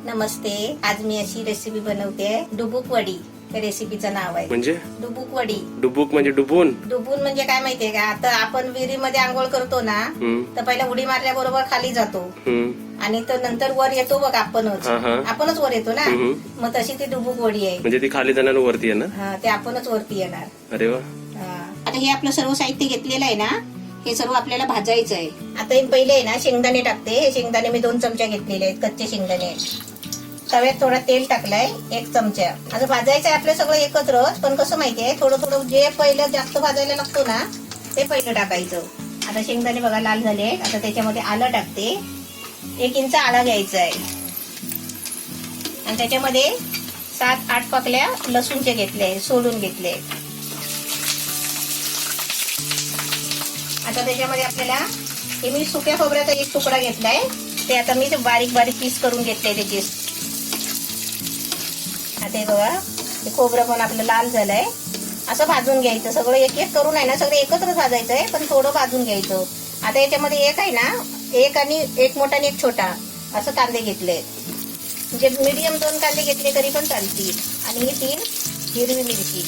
नमस्ते. आज मी अशी रेसिपी बनवते डुबुक वडी. त्या रेसिपीचं नाव आहे म्हणजे डुबुक वडी. डुबुक म्हणजे डुबून. डुबून म्हणजे काय माहितीये का, आता आपण विहिरीमध्ये आंघोळ करतो ना, तर पहिला उडी मारल्याबरोबर खाली जातो आणि तर नंतर वर येतो बघ आपणच वर येतो ना. मग तशी ती डुबुक वडी आहे. म्हणजे ती खाली जाणार वरती आहे ना. ते आपणच वरती येणार. अरे वा. आता हे आपलं सर्व साहित्य घेतलेलं आहे ना, हे सर्व आपल्याला भाजायचं आहे. आता हे पहिले आहे ना शेंगदाणे टाकते. हे शेंगदाणे मी 2 चमचे घेतलेले आहेत, कच्चे शेंगदाणे. तव्यात थोडा तेल टाकलाय 1 चमचा. आता भाजायचं आहे आपलं सगळं एकत्रच, पण कसं माहितीये थोडं थोडं जे पहिलं जास्त भाजायला लागतो ना ते पहिलं टाकायचं. आता शेंगदाणे बघा लाल झाले. आता त्याच्यामध्ये आलं टाकते. 1 इंच आला घ्यायचा आहे आणि त्याच्यामध्ये 7-8 पाकल्या लसूणचे घेतले, सोडून घेतले. आता त्याच्यामध्ये आपल्याला हे मी सुक्या खोबऱ्याचा 1 तुकडा घेतलाय. ते आता मी बारीक बारीक पीस करून घेतले त्याचे. आता हे बघा हे खोबरं पण आपलं लाल झालंय. असं भाजून घ्यायचं सगळं. एक एक करून आहे ना सगळं एकत्र भाजायचंय, पण थोडं भाजून घ्यायचं. आता याच्यामध्ये एक आहे ना, एक मोठा आणि 1 छोटा असं कांदे घेतले. म्हणजे मीडियम 2 कांदे घेतले तरी पण चालतील. आणि ही 3 हिरवी मिरची.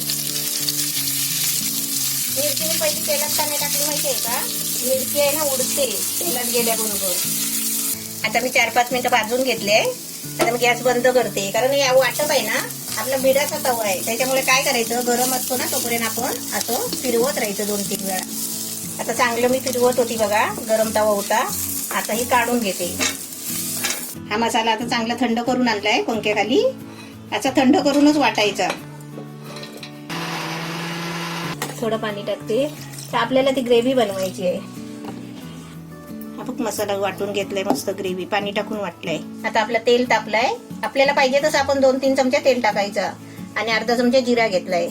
मिरची मी पहिली तेलात का नाही टाकली माहितीये का, मिरची आहे ना उडते तेलात गेल्याबरोबर. आता मी 4-5 मिनिटं भाजून घेतले. आता मी गॅस बंद करते, कारण हे वाटप आहे ना आपला बिडाचा तवा आहे. त्याच्यामुळे काय करायचं, गरम असतो ना तोपर्यंत आपण असं फिरवत राहायचं 2-3 वेळा. आता चांगलं मी फिरवत होती बघा, गरम तवा होता. आता ही काढून घेते. हा मसाला आता चांगला थंड करून आणलाय पंख्याखाली. असा थंड करूनच वाटायचा. थोडं पाणी टाकते. तर आपल्याला ती ग्रेव्ही बनवायची आहे. मसाला वाटून घेतलाय मस्त ग्रेव्ही, पाणी टाकून वाटलंय. आता आपलं तेल तापलंय. आपल्याला पाहिजे तसं आपण 2-3 चमचे तेल टाकायचं आणि अर्धा चमचा जिरा घेतलाय.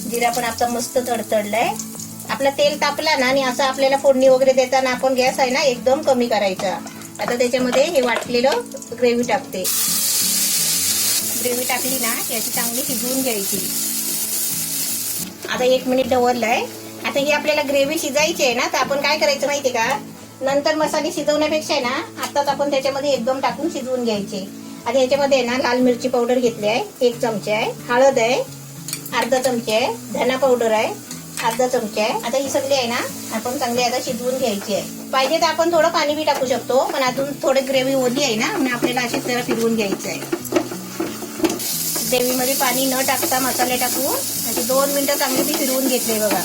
जिरा पण आता मस्त तडतडलाय. आपलं तेल तापला ना आणि असं आपल्याला फोडणी वगैरे देताना आपण गॅस आहे ना एकदम कमी करायचा. आता त्याच्यामध्ये हे वाटलेलं ग्रेव्ही टाकते. ग्रेव्ही टाकली ना याची चांगली शिजवून घ्यायची. आता 1 मिनिट ढवळलाय. आता ही आपल्याला ग्रेव्ही शिजायची आहे ना, तर आपण काय करायचं माहितीये का, नंतर मसाले शिजवण्यापेक्षा आहे ना आताच आपण त्याच्यामध्ये एकदम टाकून शिजवून घ्यायचे. आणि याच्यामध्ये आहे ना लाल मिरची पावडर घेतली आहे 1 चमचा आहे, हळद आहे अर्धा चमचा आहे, धना पावडर आहे अर्धा चमचा आहे. आता ही सगळी आहे ना आपण चांगली आता शिजवून घ्यायची आहे. पाहिजे तर आपण थोडं पाणी बी टाकू शकतो, पण अजून थोडी ग्रेव्ही ओली आहे ना, म्हणून आपल्याला अशीच जरा फिरवून घ्यायचं आहे. ग्रेव्हीमध्ये पाणी न टाकता मसाले टाकून अशी 2 मिनिटं चांगली ती फिरवून घेतली बघा.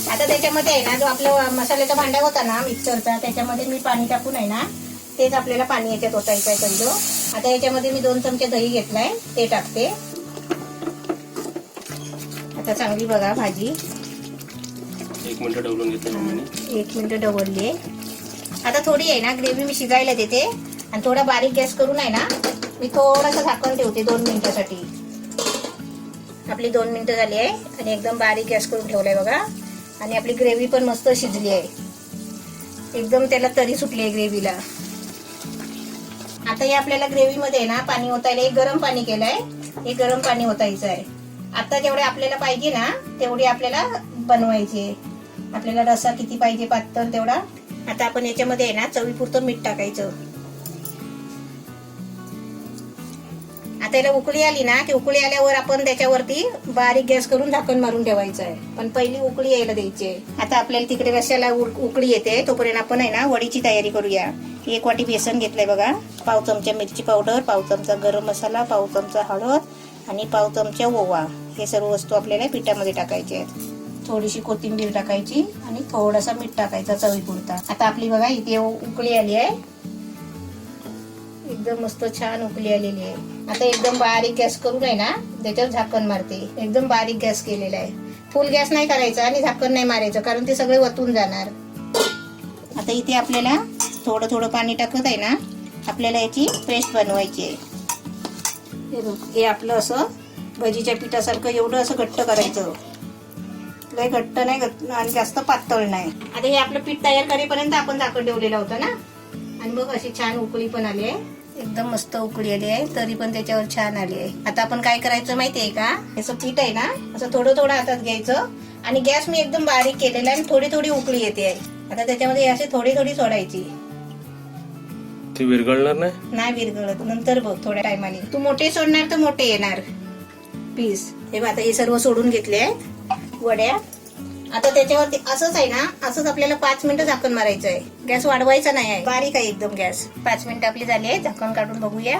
आता त्याच्यामध्ये आहे ना जो आपला मसाल्याचा भांडा होता ना मिक्सरचा, त्याच्यामध्ये मी पाणी टाकून आहे ना तेच आपल्याला पाणी याच्यात ओतायचं आहे पहिलं. आता याच्यामध्ये मी 2 चमचे दही घेतलाय, ते टाकते. आता चांगली बघा भाजी 1 मिनिट ढवळून घेतली. 1 मिनिट ढवळली. आता थोडी आहे ना ग्रेव्ही मी शिजायला देते आणि थोडा बारीक गॅस करून आहे ना मी थोडंसं झाकण ठेवते 2 मिनिटासाठी. आपली 2 मिनिटं झाली आहे आणि एकदम बारीक गॅस करून ठेवलाय बघा. आणि आपली ग्रेव्ही पण मस्त शिजली आहे. एकदम त्याला तरी सुटली आहे ग्रेव्हीला. आता हे आपल्याला ग्रेव्ही मध्ये ना पाणी ओतायला एक गरम पाणी केलंय. हे गरम पाणी ओतायचं आहे. आता जेवढे आपल्याला पाहिजे ना तेवढी आपल्याला बनवायची. आपल्याला रस्सा किती पाहिजे पातळ तेवढा. आता आपण याच्यामध्ये आहे ना चवीपुरतं मीठ टाकायचं. आता याला उकळी आली ना की उकळी आल्यावर आपण त्याच्यावरती बारीक गॅस करून झाकण मारून ठेवायचं आहे, पण पहिली उकळी यायला द्यायची. आता आपल्याला तिकडे रश्याला उकळी येते तोपर्यंत आपण आहे ना वडीची तयारी करूया. 1 वाटी बेसन घेतलंय बघा, पाव चमचा मिरची पावडर, पाव चमचा गरम मसाला, पाव चमचा हळद आणि पाव चमचा ओवा. हे सर्व वस्तू आपल्याला पिठामध्ये टाकायचे आहेत. थोडीशी कोथिंबीर टाकायची आणि थोडासा मीठ टाकायचा चवीपुरता. आता आपली बघा इथे उकळी आली आहे. एकदम मस्त छान उकळी आलेली आहे. आता एकदम बारीक गॅस करून आहे ना त्याच्यावर झाकण मारते. एकदम बारीक गॅस केलेला आहे. फुल गॅस नाही करायचा आणि झाकण नाही मारायचं, कारण ते सगळे वतून जाणार. आता इथे आपल्याला थोडं थोडं पाणी टाकत आहे ना आपल्याला याची पेस्ट बनवायची आहे. हे आपलं असं भजीच्या पिठासारखं एवढं असं घट्ट करायचं. लय घट्ट नाही आणि जास्त पातळ नाही. आता हे आपलं पीठ तयार करेपर्यंत आपण झाकण ठेवलेलं होतं ना, आणि मग अशी छान उकळी पण आली आहे. एकदम मस्त उकळी आली आहे, तरी पण त्याच्यावर छान आली आहे. आता आपण काय करायचं माहितीये का, याचं पीठ आहे ना असं थोडं थोडं हातात घ्यायचं आणि गॅस मी एकदम बारीक केलेला आहे आणि थोडी थोडी उकळी येते आहे. आता त्याच्यामध्ये अशी थोडी थोडी सोडायची. ते विरघळणार नाही. नाही विरघळत, नंतर बघ थोड्या टायमाने. तू मोठे सोडणार तर मोठे येणार पीस. हे बघ आता हे सर्व सोडून घेतले आहेत वड्या. आता त्याच्यावरती असंच आहे ना, असंच आपल्याला 5 मिनिटं झाकण मारायचं आहे. गॅस वाढवायचा नाही आहे, बारीक आहे एकदम गॅस. 5 मिनिटं आपली झाली आहे, झाकण काढून बघूया.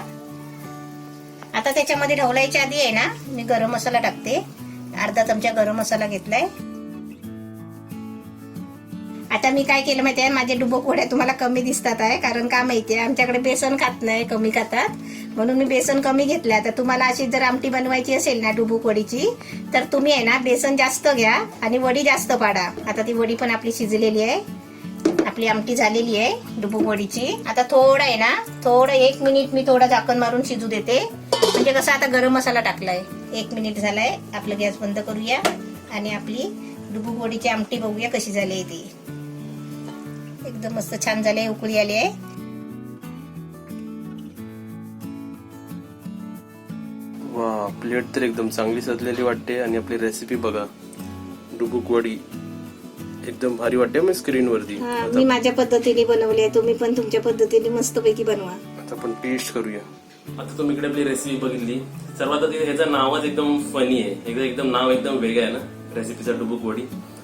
आता त्याच्यामध्ये ढवलायच्या आधी आहे ना, मी गरम मसाला टाकते. अर्धा चमचा गरम मसाला घेतलाय. आता मी काय केलं माहितीये, माझे डुबोक वड्या तुम्हाला कमी दिसतात आहे, कारण का माहितीये आमच्याकडे बेसन खात नाही, कमी खातात, म्हणून मी बेसन कमी घेतलं. आता तुम्हाला अशी जर आमटी बनवायची असेल ना डुबोक वडीची, तर तुम्ही आहे ना बेसन जास्त घ्या आणि वडी जास्त पाडा. आता ती वडी पण आपली शिजलेली आहे, आपली आमटी झालेली आहे डुबोक वडीची. आता थोडं आहे ना, थोडं 1 मिनिट मी थोडं झाकण मारून शिजू देते. म्हणजे कसं आता गरम मसाला टाकलाय, 1 मिनिट झालाय. आपलं गॅस बंद करूया आणि आपली डुबोक वडीची आमटी बघूया कशी झाली आहे ती. एकदम मस्त छान झाले, उकळी आली आहे. वा, प्लेट तर एकदम चांगली सजलेली वाटते. आणि आपली रेसिपी बघा, डुबुक वडी एकदम भारी वाटते मी स्क्रीन वरती. मी माझ्या पद्धतीने बनवली आहे, तुम्ही पण तुमच्या पद्धतीने मस्त पैकी बनवा. आता आपण टेस्ट करूया. आता तुम्ही इकडे आपली रेसिपी बघितली. सर्वात आधी ह्याचं नावच एकदम फनी आहे, एकदम नाव एकदम वेगळं आहे ना रेसिपीचा, डुबुक वडी.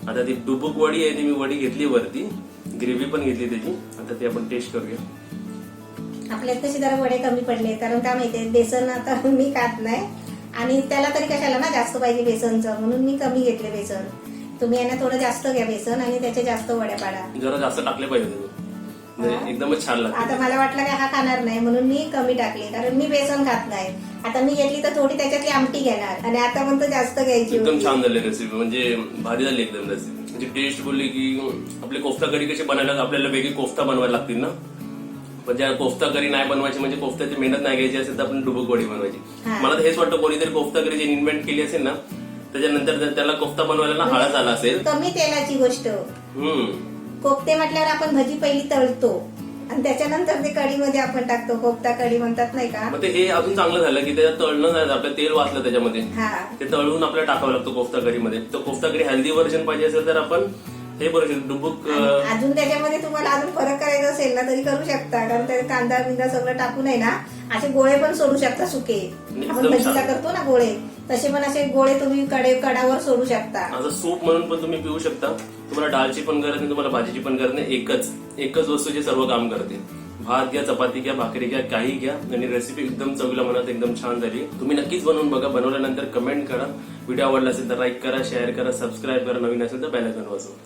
आता ती डुबुक वडी आहे ती मी वडी घेतली वरती, ग्रेव्ही पण घेतली त्याची. आता ती आपण टेस्ट करूया. आपल्यात कशी जरा वडे कमी पडले, कारण काय माहितीये बेसन आता मी खात नाही आणि त्याला तरी कशाला ना जास्त पाहिजे बेसनचं, म्हणून मी कमी घेतले बेसन. तुम्ही यांना थोडं जास्त घ्या बेसन आणि त्याच्या जास्त वड्या पाडा. जरा जास्त टाकले पाहिजे, एकदमच छान लागतं. आता मला वाटलं का हा खाणार नाही म्हणून मी कमी टाकले, कारण मी बेसन खात नाही. आता मी घेतली तर थोडी त्याच्यातली आमटी घेणार आणि आता पण जास्त घ्यायची. एकदम छान झाली रेसिपी, म्हणजे भारी झाली एकदम रेसिपी. म्हणजे टेस्ट बोलली की आपले कोफ्ता करी कशी बनायला आपल्याला वेगळी कोफ्ता बनवायला लागतील ना, पण ज्या कोफ्ता करी नाही बनवायची, म्हणजे कोफ्त्याची मेहनत नाही घ्यायची असेल तर आपण डुबुक वडी बनवायची. मला तर हेच वाटतं, कोणीतरी कोफ्ता करी जे इन्व्हेंट केली असेल ना, त्याच्यानंतर त्याला कोफ्ता बनवायला ना हळद आला असेल. कमी तेलाची गोष्ट. कोफ्ते म्हटल्यावर आपण भजी पहिली तळतो आणि त्याच्यानंतर ते कढीमध्ये आपण टाकतो, कोफ्ता कढी म्हणतात नाही का. मग ते अजून चांगलं झालं की त्याच्यात तळणं नाही, आपलं तेल वाचलं त्याच्यामध्ये. ते तळून आपल्याला टाकावं लागतं कोफ्ता कढीमध्ये. तर कोफ्ता कढी हेल्दी व्हर्जन पाहिजे असेल तर आपण हे बरोबर डुबुक. अजून त्याच्यामध्ये तुम्हाला अजून फरक करायचा असेल ना तरी करू शकता, कारण त्यात कांदा बिंदा सगळं टाकून आहे ना असे गोळे पण सोडू शकता सुके. आपण भजीला करतो ना गोळे, तसे पण असे गोळे तुम्ही कडावर सोडू शकता. असं सूप म्हणून पण तुम्ही पिऊ शकता. तुम्हाला डाळची पण गरज नाही, तुम्हाला भाजीची पण गरज नाही. एकच वस्तू जे सर्व काम करते. भात घ्या, चपाती घ्या, भाकरी घ्या, काही घ्या. आणि रेसिपी एकदम चवीला मनात एकदम छान झाली. तुम्ही नक्कीच बनवून बघा. बनवल्यानंतर कमेंट करा. व्हिडिओ आवडला असेल तर लाईक करा, शेअर करा, सबस्क्राईब करा. नवीन असेल तर बेल आयकॉन वाजवा.